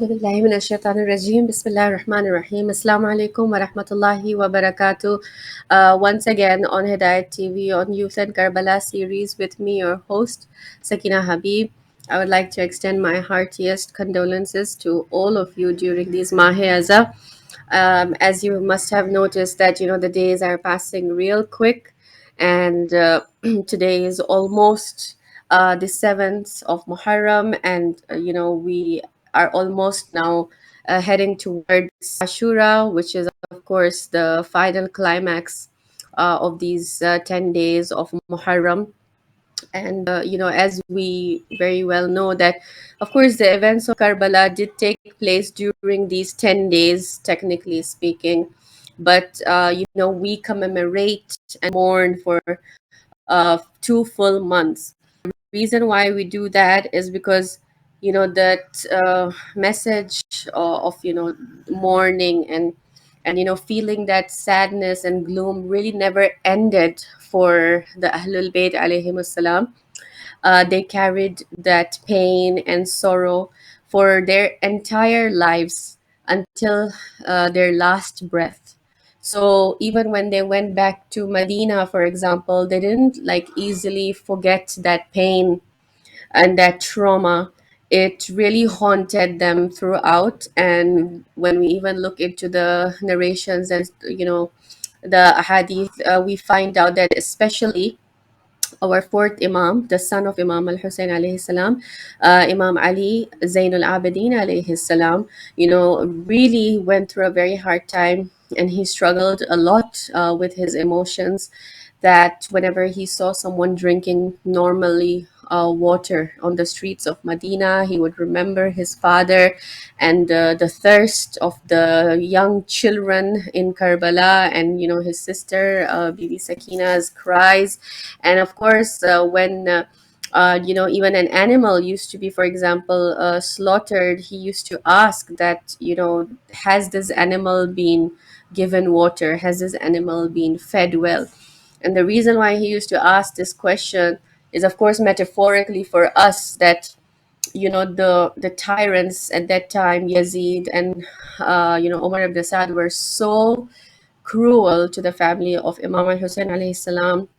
أعوذ بالله من الشيطان الرجيم. بسم الله الرحمن الرحيم. Assalamu alaikum wa rahmatullahi wa barakatuh. Once again on Hidayat TV on Youth and Karbala series with me, your host, Sakina Habib. I would like to extend my heartiest condolences to all of you during these Mahe Aza. As you must have noticed that, the days are passing real quick, and today is almost the 7th of Muharram, and we are almost now heading towards Ashura, which is of course the final climax of these 10 days of Muharram. And as we very well know that, of course, the events of Karbala did take place during these 10 days, technically speaking, but we commemorate and mourn for 2 full months. Reason why we do that is because that message of mourning and feeling that sadness and gloom really never ended for the Ahlul Bayt alayhim salam. They carried that pain and sorrow for their entire lives until their last breath. So even when they went back to Medina, for example, they didn't like easily forget that pain and that trauma. It really haunted them throughout. And when we even look into the narrations and the hadith, we find out that especially our fourth Imam, the son of Imam al Hussain alayhi salam, Imam Ali Zain al Abideen alayhi salam, really went through a very hard time, and he struggled a lot with his emotions. That whenever he saw someone drinking normally water on the streets of Medina, he would remember his father and the thirst of the young children in Karbala, and his sister Bibi Sakina's cries. And of course, when even an animal used to be, for example, slaughtered, he used to ask that, has this animal been given water? Has this animal been fed well? And the reason why he used to ask this question is, of course, metaphorically for us, that the tyrants at that time, Yazid and Umar ibn Saad, were so cruel to the family of Imam al Hussein alayhi salam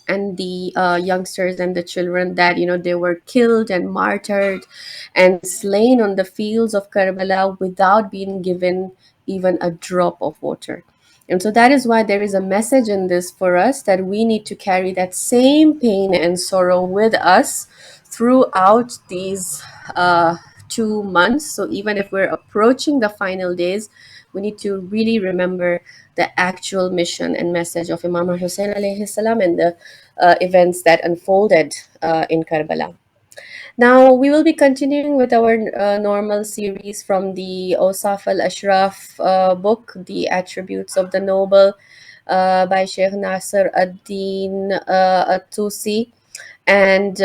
and the youngsters and the children, that they were killed and martyred and slain on the fields of Karbala without being given even a drop of water. And so that is why there is a message in this for us, that we need to carry that same pain and sorrow with us throughout these 2 months. So even if we're approaching the final days, we need to really remember the actual mission and message of Imam Hussein alayhi salam and the events that unfolded in Karbala. Now we will be continuing with our normal series from the Osaf al-Ashraf book, The Attributes of the Noble, by Sheikh Nasser ad-Din at-Tusi. And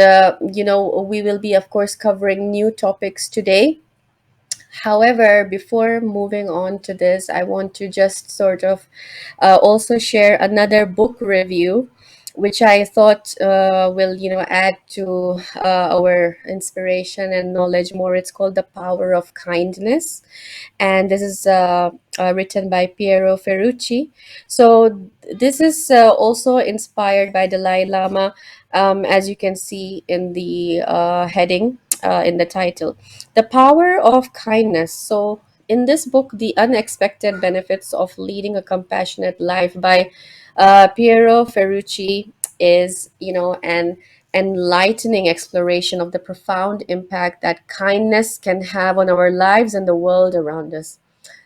we will be, of course, covering new topics today. However, before moving on to this, I want to just sort of also share another book review, which I thought will, add to our inspiration and knowledge more. It's called The Power of Kindness, and this is written by Piero Ferrucci. So this is also inspired by Dalai Lama, as you can see in the heading, in the title, The Power of Kindness. So in this book, The Unexpected Benefits of Leading a Compassionate Life by Piero Ferrucci is, an enlightening exploration of the profound impact that kindness can have on our lives and the world around us.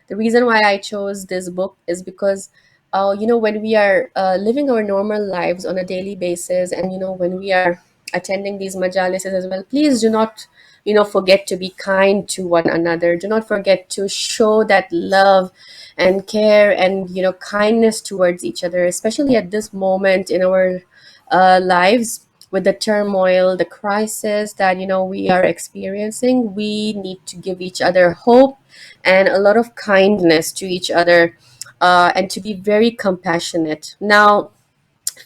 The reason why I chose this book is because, when we are living our normal lives on a daily basis, and when we are attending these majalises as well, please do not, forget to be kind to one another. Do not forget to show that love and care and kindness towards each other, especially at this moment in our lives, with the turmoil, the crisis that we are experiencing. We need to give each other hope and a lot of kindness to each other, and to be very compassionate. Now,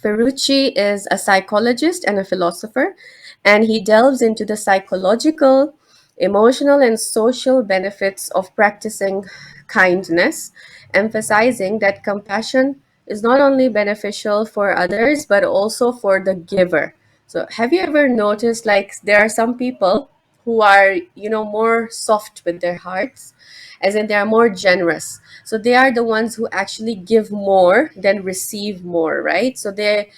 Ferrucci is a psychologist and a philosopher, and he delves into the psychological, emotional and social benefits of practicing kindness, emphasizing that compassion is not only beneficial for others but also for the giver. So, have you ever noticed like there are some people who are, more soft with their hearts, as in they are more generous. So they are the ones who actually give more than receive more, right? So they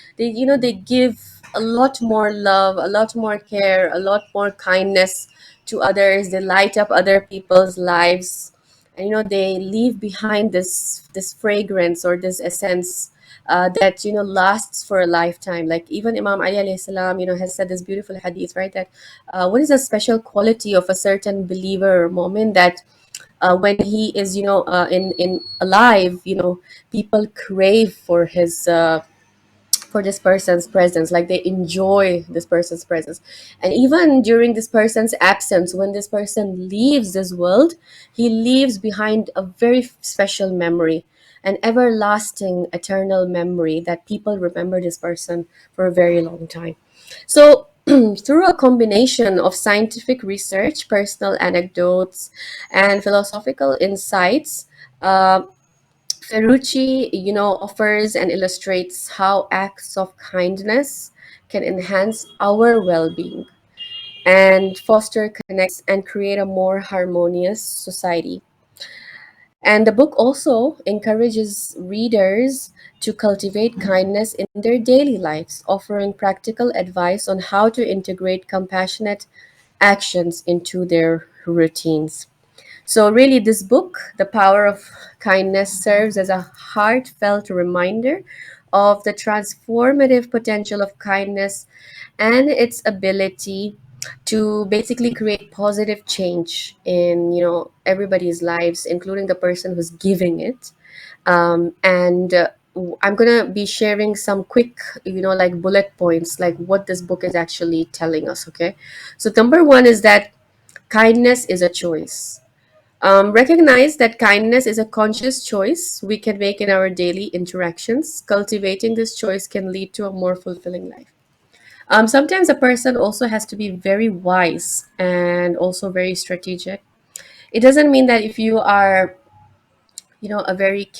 give a lot more love, a lot more care, a lot more kindness to others. They light up other people's lives, and they leave behind this fragrance or this essence that lasts for a lifetime. Like even Imam Ali alayhi salam has said this beautiful hadith, right? That what is a special quality of a certain believer or moment that when he is in alive, people crave for this person's presence, like they enjoy this person's presence. And even during this person's absence, when this person leaves this world, he leaves behind a very special memory, an everlasting eternal memory that people remember this person for a very long time. So through a combination of scientific research, personal anecdotes, and philosophical insights, Ferrucci, offers and illustrates how acts of kindness can enhance our well-being and foster connects and create a more harmonious society. And the book also encourages readers to cultivate kindness in their daily lives, offering practical advice on how to integrate compassionate actions into their routines. So, really, this book, The Power of Kindness, serves as a heartfelt reminder of the transformative potential of kindness and its ability to basically create positive change in everybody's lives, including the person who's giving it. And I'm gonna be sharing some quick like bullet points, like what this book is actually telling us. Okay, so number one is that kindness is a choice. Recognize that kindness is a conscious choice we can make in our daily interactions. Cultivating this choice can lead to a more fulfilling life. Sometimes a person also has to be very wise and also very strategic. It doesn't mean that if you are, a very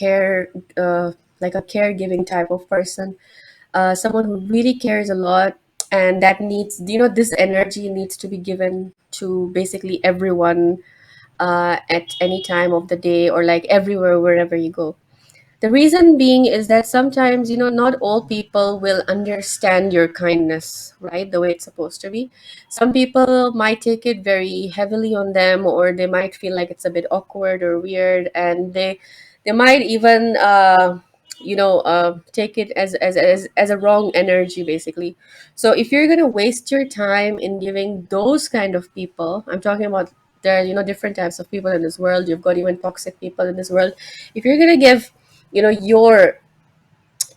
like a caregiving type of person, someone who really cares a lot, and that needs, this energy needs to be given to basically everyone at any time of the day or like everywhere, wherever you go. The reason being is that sometimes, not all people will understand your kindness, right? The way it's supposed to be. Some people might take it very heavily on them, or they might feel like it's a bit awkward or weird, and they might even, take it as a wrong energy, basically. So if you're gonna waste your time in giving those kind of people, I'm talking about there are different types of people in this world. You've got even toxic people in this world. If you're gonna give your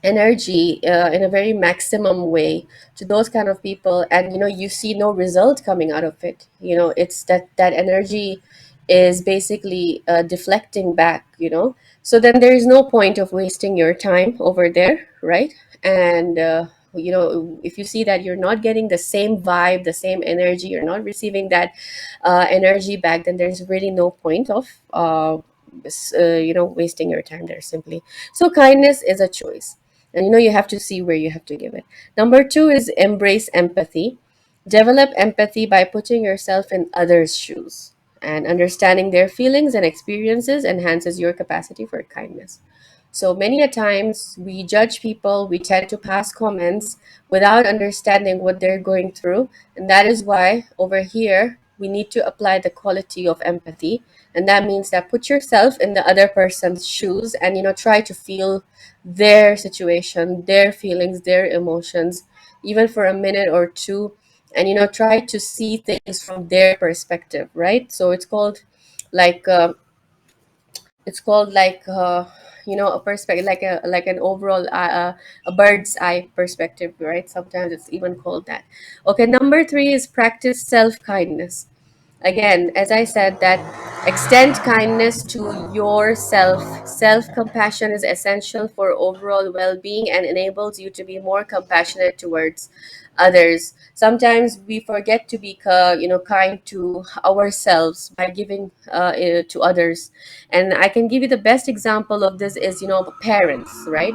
energy in a very maximum way to those kind of people, and you see no result coming out of it, it's that energy is basically deflecting back, so then there is no point of wasting your time over there, right? And if you see that you're not getting the same vibe, the same energy, you're not receiving that energy back, then there's really no point of wasting your time there, simply. So kindness is a choice, and you have to see where you have to give it. Number two is embrace empathy. Develop empathy by putting yourself in others' shoes, and understanding their feelings and experiences enhances your capacity for kindness. So many a times we judge people, we tend to pass comments without understanding what they're going through. And that is why over here we need to apply the quality of empathy. And that means that put yourself in the other person's shoes, and try to feel their situation, their feelings, their emotions, even for a minute or two, and try to see things from their perspective, right? So like uh, it's called like a perspective, like an overall a bird's eye perspective, right? Sometimes it's even called that. Okay, number three is practice self-kindness. Again, as I said, that extend kindness to yourself. Self-compassion is essential for overall well-being and enables you to be more compassionate towards others. Sometimes we forget to be kind to ourselves by giving to others. And I can give you the best example of this is parents, right?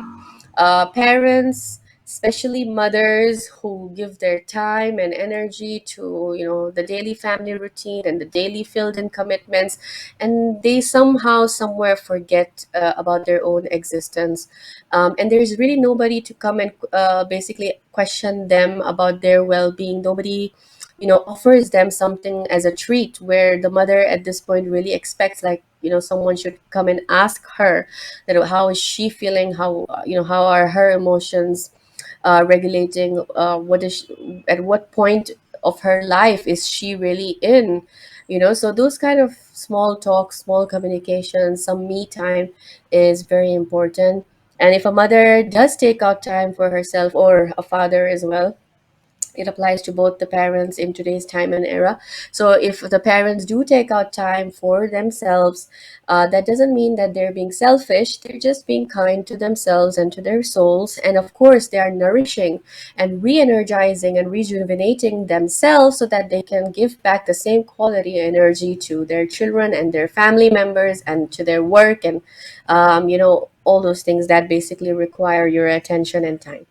Parents, especially mothers who give their time and energy to the daily family routine and the daily filled in commitments, and they somehow somewhere forget about their own existence. And there's really nobody to come and basically question them about their well-being. Nobody offers them something as a treat, where the mother at this point really expects, like, someone should come and ask her that how is she feeling, how are her emotions regulating, what is at what point of her life is she really in. So those kind of small talk, small communication, some me time is very important. And if a mother does take out time for herself, or a father as well, it applies to both the parents in today's time and era. So if the parents do take out time for themselves, that doesn't mean that they're being selfish. They're just being kind to themselves and to their souls. And of course, they are nourishing and re-energizing and rejuvenating themselves, so that they can give back the same quality energy to their children and their family members and to their work, and all those things that basically require your attention and time.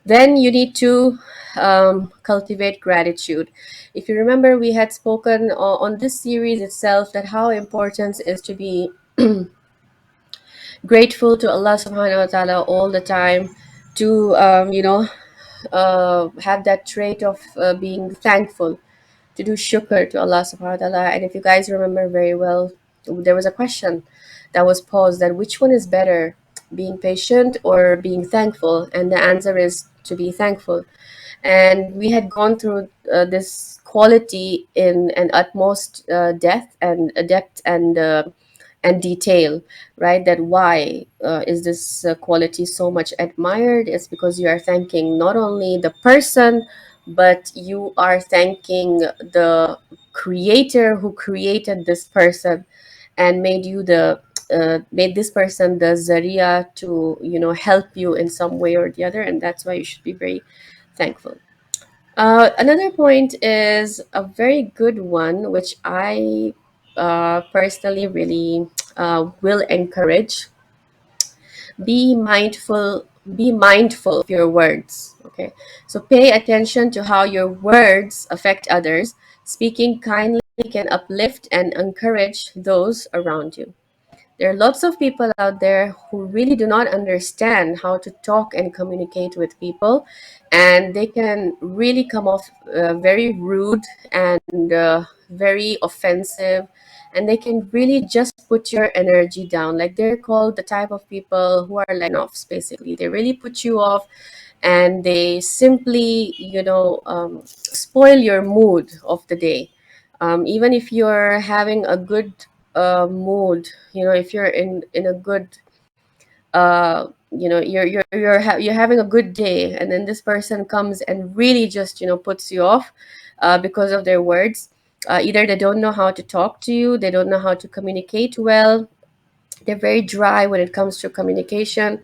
Then you need to cultivate gratitude. If you remember, we had spoken on this series itself that how important is to be grateful to Allah subhanahu wa ta'ala all the time, to have that trait of being thankful, to do shukr to Allah subhanahu wa ta'ala. And if you guys remember very well, there was a question that was posed, that which one is better, being patient or being thankful? And the answer is to be thankful. And we had gone through this quality in an utmost depth and detail, right? That why is this quality so much admired? It's because you are thanking not only the person, but you are thanking the creator who created this person and made this person the zaria to help you in some way or the other. And that's why you should be very thankful. Another point is a very good one, which I personally really will encourage. Be mindful of your words. Okay, so pay attention to how your words affect others. Speaking kindly can uplift and encourage those around you. There are lots of people out there who really do not understand how to talk and communicate with people, and they can really come off very rude and very offensive, and they can really just put your energy down. Like, they're called the type of people who are like offs, basically. They really put you off, and they simply, spoil your mood of the day. Even if you're having a good mood, if you're in a good you're having a good day, and then this person comes and really just puts you off because of their words. Either they don't know how to talk to you, they don't know how to communicate well, they're very dry when it comes to communication,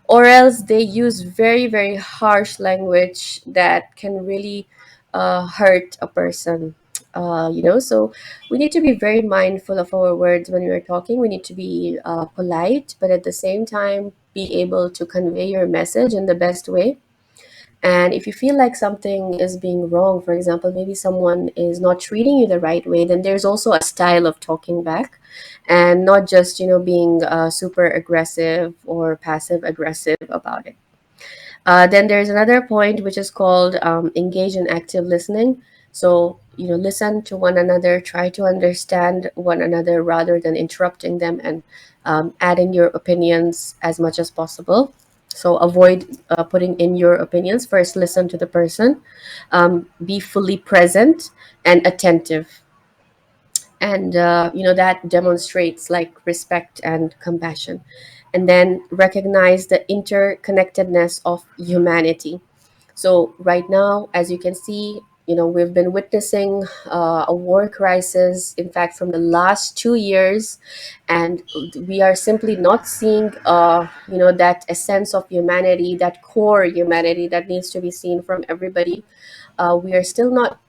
or else they use very, very harsh language that can really hurt a person. So we need to be very mindful of our words when we're talking. We need to be polite, but at the same time be able to convey your message in the best way. And if you feel like something is being wrong, for example, maybe someone is not treating you the right way, then there's also a style of talking back, and not just, being super aggressive or passive aggressive about it. Then there's another point which is called engage in active listening. So, listen to one another, try to understand one another rather than interrupting them and adding your opinions as much as possible. So, avoid putting in your opinions. First, listen to the person, be fully present and attentive. And, that demonstrates like respect and compassion. And then recognize the interconnectedness of humanity. So right now, as you can see, we've been witnessing a war crisis, in fact, from the last 2 years, and we are simply not seeing, that essence of humanity, that core humanity that needs to be seen from everybody. We are still not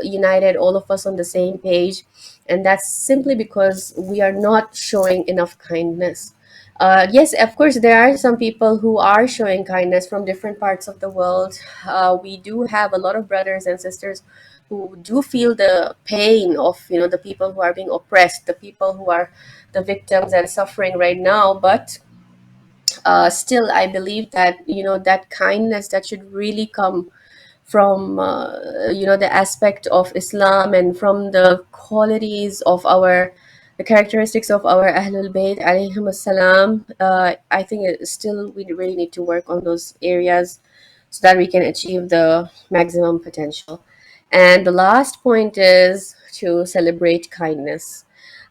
united, all of us on the same page, and that's simply because we are not showing enough kindness. Yes, of course, there are some people who are showing kindness from different parts of the world. We do have a lot of brothers and sisters who do feel the pain of, the people who are being oppressed, the people who are the victims and suffering right now. But still, I believe that, that kindness that should really come from, the aspect of Islam, and from the qualities of the characteristics of our Ahlul Bayt alayhim assalam. I think still we really need to work on those areas so that we can achieve the maximum potential. And the last point is to celebrate kindness.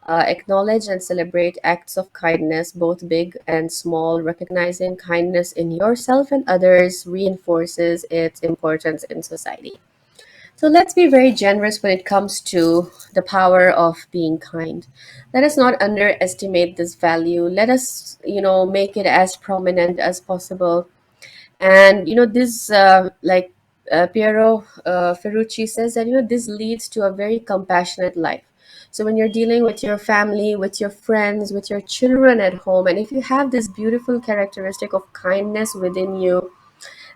Acknowledge and celebrate acts of kindness, both big and small. Recognizing kindness in yourself and others reinforces its importance in society. So let's be very generous when it comes to the power of being kind. Let us not underestimate this value. Let us, make it as prominent as possible. And this, like Piero Ferrucci says, that this leads to a very compassionate life. So when you're dealing with your family, with your friends, with your children at home, and if you have this beautiful characteristic of kindness within you,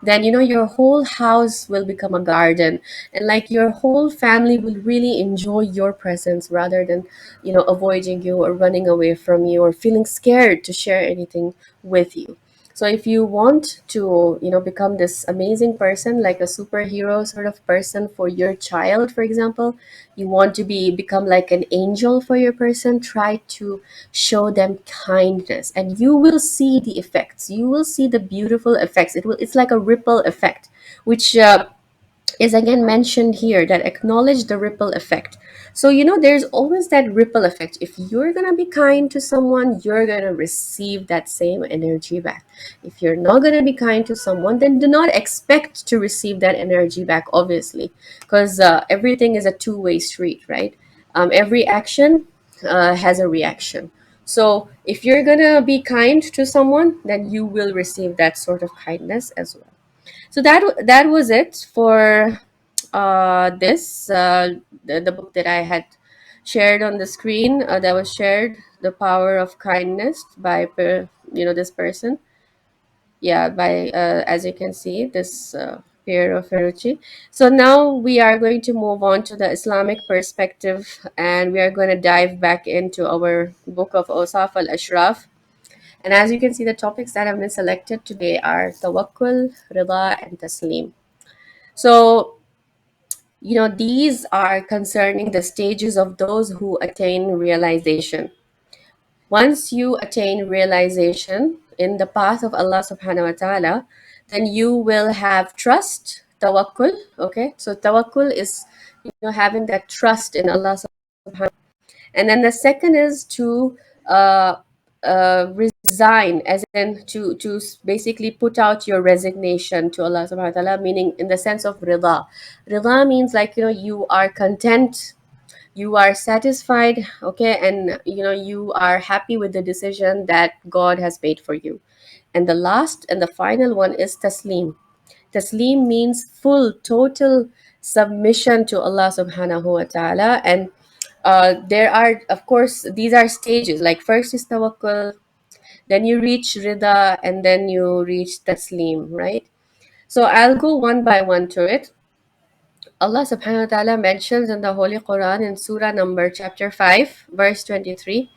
then your whole house will become a garden, and like your whole family will really enjoy your presence, rather than avoiding you or running away from you or feeling scared to share anything with you. So if you want to become this amazing person, like a superhero sort of person for your child, for example, you want to become like an angel for your person, try to show them kindness, and you will see the effects. You will see the beautiful effects. It's like a ripple effect, which is again mentioned here, that acknowledge the ripple effect. So there's always that ripple effect. If you're gonna be kind to someone, you're gonna receive that same energy back. If you're not gonna be kind to someone, then do not expect to receive that energy back, obviously, because everything is a two-way street, right? Every action has a reaction. So if you're gonna be kind to someone, then you will receive that sort of kindness as well. So that was it for this the book that I had shared on the screen, that was shared, The Power of Kindness, by this person. Yeah, by as you can see, this Piero Ferrucci. So now we are going to move on to the Islamic perspective, and we are going to dive back into our book of Osaf al-Ashraf. And as you can see, the topics that have been selected today are tawakkul, rida, and taslim. So, these are concerning the stages of those who attain realization. Once you attain realization in the path of Allah subhanahu wa ta'ala, then you will have trust, tawakkul. Okay, so tawakkul is having that trust in Allah subhanahu. And then the second is to uh, resign, as in to basically put out your resignation to Allah subhanahu wa ta'ala, meaning in the sense of rida. Rida means like, you are content, you are satisfied, okay, and you are happy with the decision that God has made for you. And the last and the final one is taslim. Taslim means full, total submission to Allah subhanahu wa ta'ala. And there are, of course, these are stages. Like first is tawakkul, then you reach rida, and then you reach taslim, right? So I'll go one by one to it. Allah subhanahu wa ta'ala mentions in the Holy Quran in Surah number chapter 5, verse 23,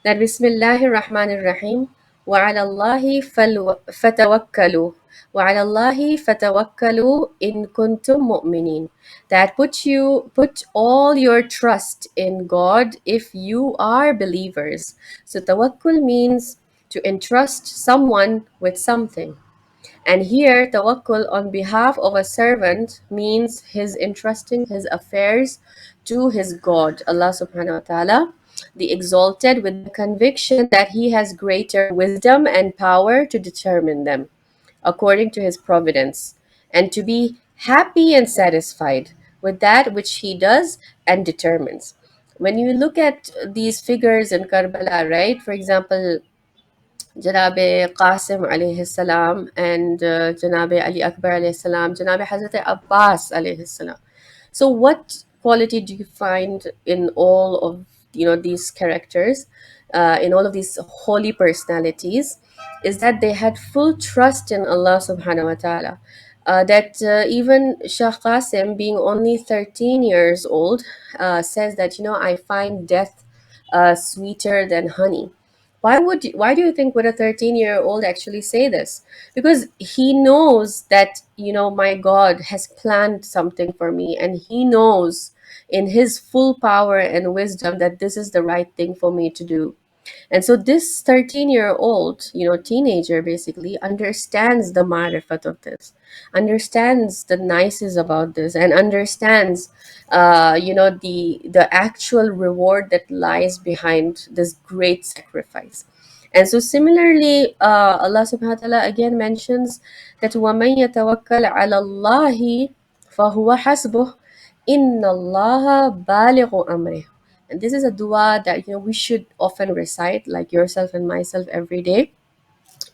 that Bismillahir Rahmanir Rahim, wa ala Allahi fatawakkalu, wa ala Allahi fatawakkalu in kuntum mu'minin. That put all your trust in God if you are believers. So tawakkul means to entrust someone with something. And here, tawakkul on behalf of a servant means his entrusting his affairs to his God, Allah subhanahu wa ta'ala, the exalted, with the conviction that he has greater wisdom and power to determine them according to his providence, and to be happy and satisfied with that which he does and determines. When you look at these figures in Karbala, right? For example, Janabe Qasim alayhi salam and Janabe Ali Akbar alayhi salam, Janabe Hazrat Abbas alayhi salam. So, what quality do you find in all of these characters, in all of these holy personalities? Is that they had full trust in Allah Subhanahu wa Taala. That even Shah Qasim, being only 13 years old, says that I find death sweeter than honey. Why do you think would a 13-year-old actually say this? Because he knows that my God has planned something for me, and he knows in his full power and wisdom that this is the right thing for me to do. And so this 13-year-old, teenager basically understands the marifat of this, understands the nices about this, and understands, the actual reward that lies behind this great sacrifice. And so similarly, Allah subhanahu wa ta'ala again mentions that وَمَن يَتَوَكَّلْ عَلَى اللَّهِ فَهُوَ حَسْبُهُ إِنَّ اللَّهَ بَالِغُ أَمْرِهِ. And this is a dua that we should often recite, like yourself and myself, every day.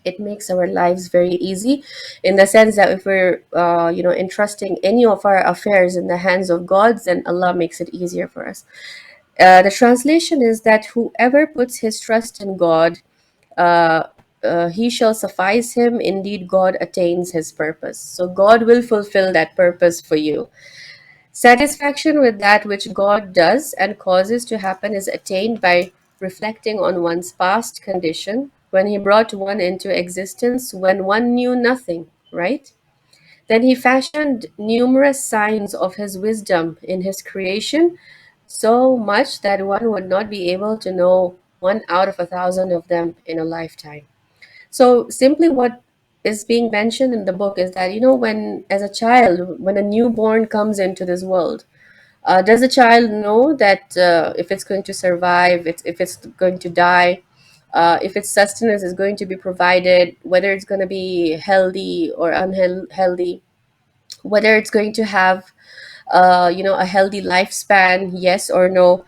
It makes our lives very easy, in the sense that if we're entrusting any of our affairs in the hands of God, then Allah makes it easier for us. The translation is that whoever puts his trust in God, uh, he shall suffice him. Indeed, God attains his purpose. So God will fulfill that purpose for you. Satisfaction with that which God does and causes to happen is attained by reflecting on one's past condition when He brought one into existence when one knew nothing, right? Then He fashioned numerous signs of His wisdom in His creation, so much that one would not be able to know one out of 1,000 of them in a lifetime. So simply what is being mentioned in the book is that, when as a child, when a newborn comes into this world, does the child know that if it's going to survive, if it's going to die, if its sustenance is going to be provided, whether it's going to be healthy or unhealthy, whether it's going to have a healthy lifespan, yes or no,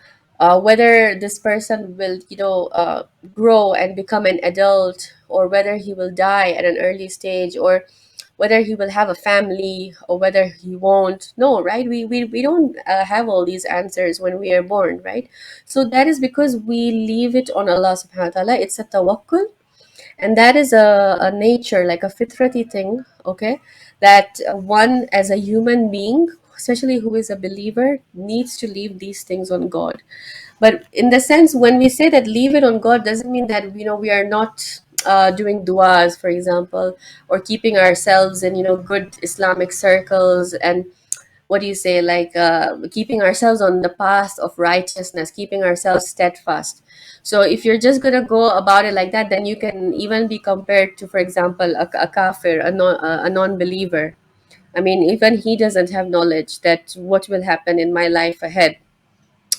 whether this person will grow and become an adult, or whether he will die at an early stage, or whether he will have a family, or whether he won't. No, right? We don't have all these answers when we are born, right? So that is because we leave it on Allah subhanahu wa ta'ala. It's a tawakkul, and that is a nature, like a fitrati thing, okay, that one as a human being, especially who is a believer, needs to leave these things on God. But in the sense, when we say that leave it on God, doesn't mean that we are not doing duas, for example, or keeping ourselves in good Islamic circles, and what do you say, like keeping ourselves on the path of righteousness, keeping ourselves steadfast. So if you're just going to go about it like that, then you can even be compared to, for example, a kafir, a non-believer. I mean, even he doesn't have knowledge that what will happen in my life ahead,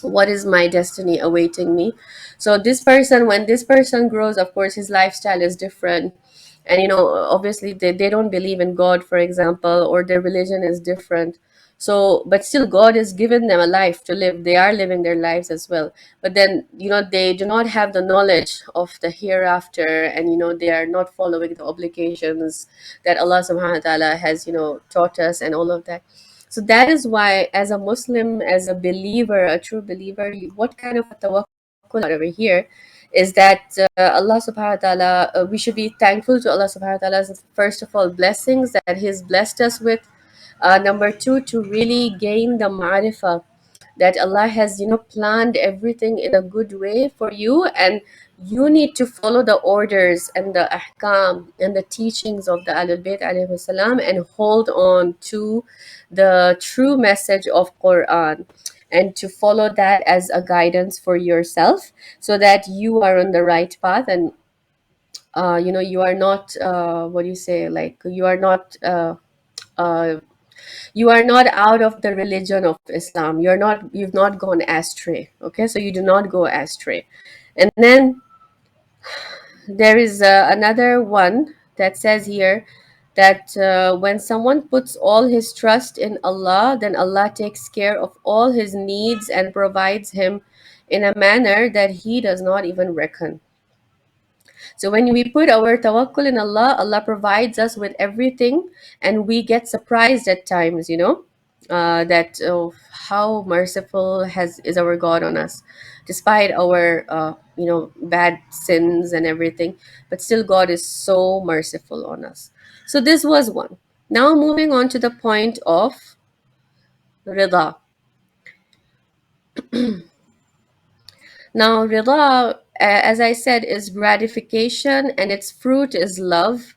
what is my destiny awaiting me. So this person, when this person grows, of course his lifestyle is different, and obviously they don't believe in God, for example, or their religion is different. So but still God has given them a life to live, they are living their lives as well. But then they do not have the knowledge of the hereafter, and they are not following the obligations that Allah subhanahu wa ta'ala has taught us, and all of that. So that is why, as a Muslim, as a believer, a true believer, what kind of a tawakkul over here is that Allah subhanahu wa ta'ala, we should be thankful to Allah subhanahu wa ta'ala, first of all, blessings that He's blessed us with. Number two, to really gain the ma'rifah, that Allah has planned everything in a good way for you, and you need to follow the orders and the ahkam and the teachings of the Ahlul Bayt alayhi salam, and hold on to the true message of Quran, and to follow that as a guidance for yourself, so that you are on the right path. And you are not, what do you say, like uh, you are not out of the religion of Islam. You've not gone astray. Okay, so you do not go astray. And then there is another one that says here that when someone puts all his trust in Allah, then Allah takes care of all his needs and provides him in a manner that he does not even reckon. So when we put our tawakkul in Allah, Allah provides us with everything, and we get surprised at times, that how merciful has is our God on us, despite our bad sins and everything. But still, God is so merciful on us. So this was one. Now moving on to the point of rida. Now rida, as I said, is gratification, and its fruit is love.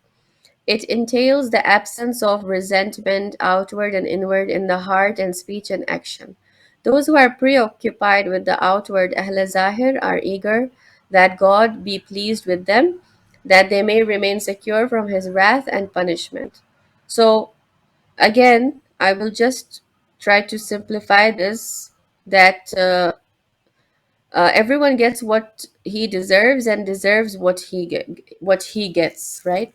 It entails the absence of resentment, outward and inward, in the heart and speech and action. Those who are preoccupied with the outward Ahl Zahir are eager that God be pleased with them, that they may remain secure from his wrath and punishment. So, again, I will just try to simplify this, that everyone gets what he deserves and deserves what he gets, right?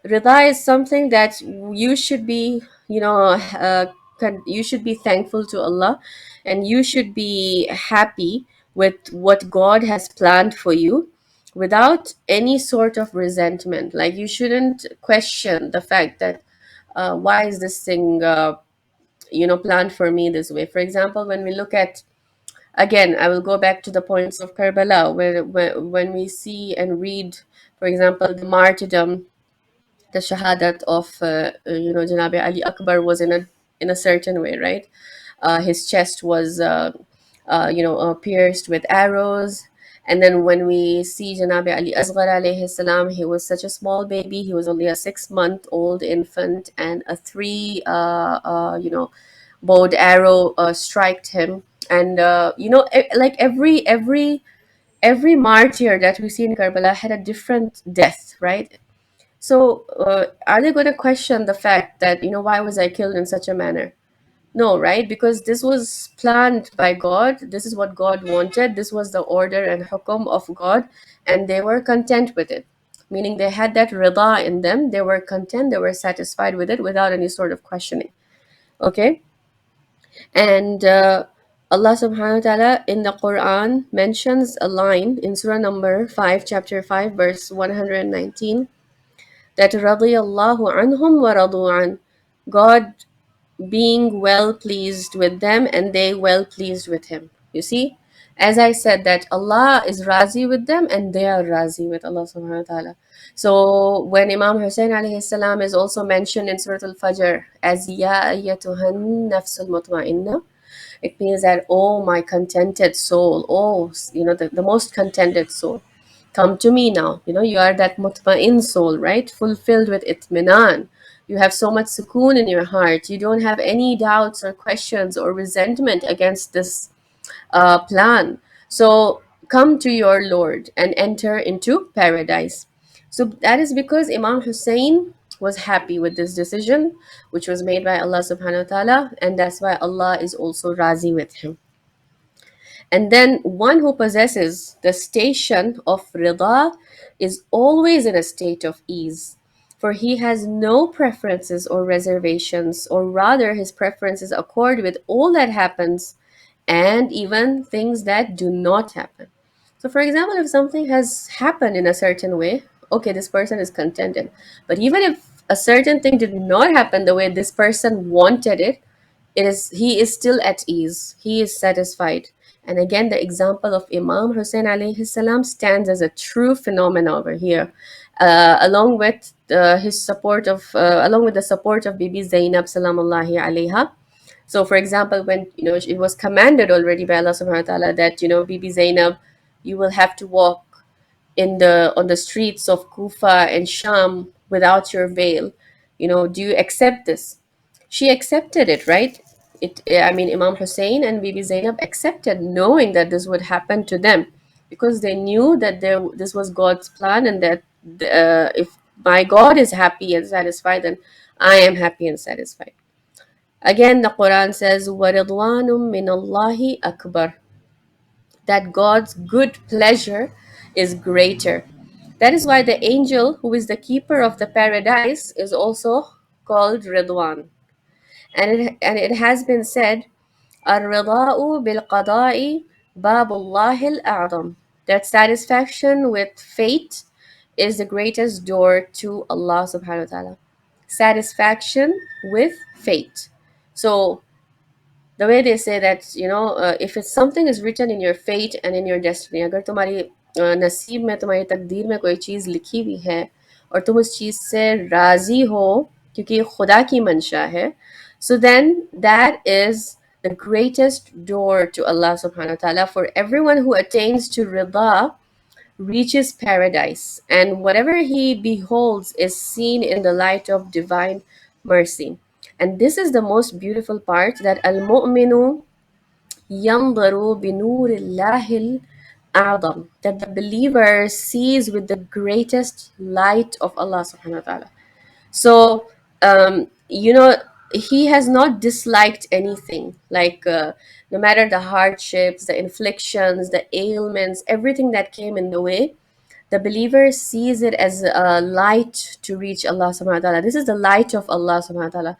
Rida is something that you should be, you should be thankful to Allah, and you should be happy with what God has planned for you without any sort of resentment. Like, you shouldn't question the fact that why is this thing, planned for me this way. For example, when we look at, again, I will go back to the points of Karbala, where when we see and read, for example, the martyrdom, the shahadat of Janabi Ali Akbar was in a certain way, right? His chest was pierced with arrows. And then when we see Janabi Ali Asghar alayhi salam, he was such a small baby. He was only a 6-month old infant, and a three bowed arrow striked him. And like every martyr that we see in Karbala had a different death, right? So, are they going to question the fact that, why was I killed in such a manner? No, right? Because this was planned by God. This is what God wanted. This was the order and hukum of God, and they were content with it. Meaning they had that rida in them. They were content. They were satisfied with it without any sort of questioning. Okay? And Allah subhanahu wa ta'ala in the Quran mentions a line in Surah number 5, chapter 5, verse 119, that radiyallahu anhum wa radu an, God being well pleased with them and they well pleased with him. You see, as I said, that Allah is razi with them and they are razi with Allah subhanahu wa ta'ala. So when Imam Hussain alayhi salam is also mentioned in Surah Al-Fajr as ya ayyatuhan nafsul mutma'inna, it means that, oh, my contented soul, oh, the most contented soul, come to me now. You are that mutma'in soul, right? Fulfilled with itminan. You have so much sukoon in your heart. You don't have any doubts or questions or resentment against this plan. So come to your Lord and enter into paradise. So that is because Imam Hussein was happy with this decision, which was made by Allah subhanahu wa ta'ala, and that's why Allah is also razi with him. And then one who possesses the station of rida is always in a state of ease, for he has no preferences or reservations, or rather, his preferences accord with all that happens and even things that do not happen. So, for example, if something has happened in a certain way, okay, this person is contented. But even if a certain thing did not happen the way this person wanted it, he is still at ease. He is satisfied. And again, the example of Imam Hussein alayhi salam stands as a true phenomenon over here, along with the support of Bibi Zainab salamullahi alayha. So, for example, when it was commanded already by Allah subhanahu wa taala that Bibi Zainab, you will have to walk on the streets of Kufa and Sham without your veil. Do you accept this? She accepted it, right? I mean, Imam Hussein and Bibi Zainab accepted, knowing that this would happen to them, because they knew that this was God's plan, and that if my God is happy and satisfied, then I am happy and satisfied. Again, the Quran says, وَرِضْوَانٌ مِّنَ اللَّهِ أَكْبَرُ, that God's good pleasure is greater. That is why the angel who is the keeper of the paradise is also called Ridwan. And it has been said, الرضاء بالقضاء باب الله الأعظم, that satisfaction with fate is the greatest door to Allah subhanahu wa ta'ala. Satisfaction with fate. So the way they say that, if it's something is written in your fate and in your destiny, अगर तुम्हारी नसीब में, तुम्हारी तकदीर में कोई चीज़ लिखी हुई है और तुम उस चीज़ से राज़ी हो क्योंकि ये खुदा की मंशा है, so then that is the greatest door to Allah subhanahu wa ta'ala. For everyone who attains to rida reaches paradise, and whatever he beholds is seen in the light of divine mercy. And this is the most beautiful part, that al-mu'minu yandaru binurillahi al-a'zam, that the believer sees with the greatest light of Allah subhanahu wa ta'ala. So, he has not disliked anything. Like, no matter the hardships, the inflictions, the ailments, everything that came in the way, the believer sees it as a light to reach Allah subhanahu wa ta'ala. This is the light of Allah subhanahu wa ta'ala.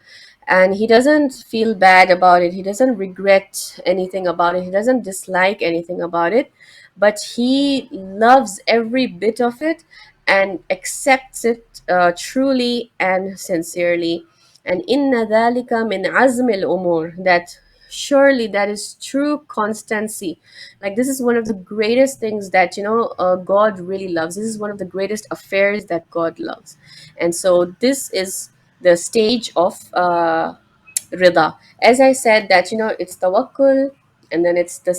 And he doesn't feel bad about it. He doesn't regret anything about it. He doesn't dislike anything about it. But he loves every bit of it and accepts it truly and sincerely. And inna dhalika min azmil umur, that surely that is true constancy. Like, this is one of the greatest things that, God really loves. This is one of the greatest affairs that God loves. And so this is the stage of rida. As I said, that, it's tawakkul, and then it's the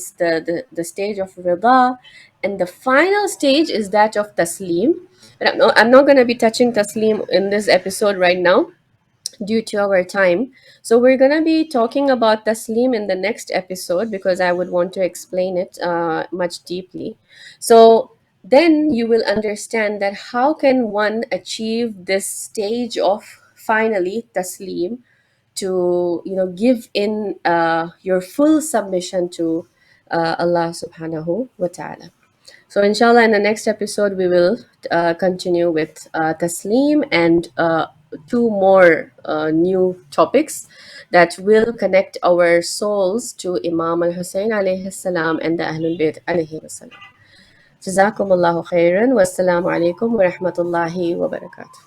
stage of rida, and the final stage is that of taslim. But I'm not going to be touching taslim in this episode right now due to our time. So we're gonna be talking about taslim in the next episode, because I would want to explain it much deeply. So then you will understand that how can one achieve this stage of finally taslim, to give in your full submission to Allah subhanahu wa ta'ala. So, inshallah, in the next episode, we will continue with Taslim and two more new topics that will connect our souls to Imam al Hussain alayhi salam and the Ahlul Bayt alayhi salam. Jazakum Allahu khairan. Wassalamu alaikum wa rahmatullahi wa barakatuh.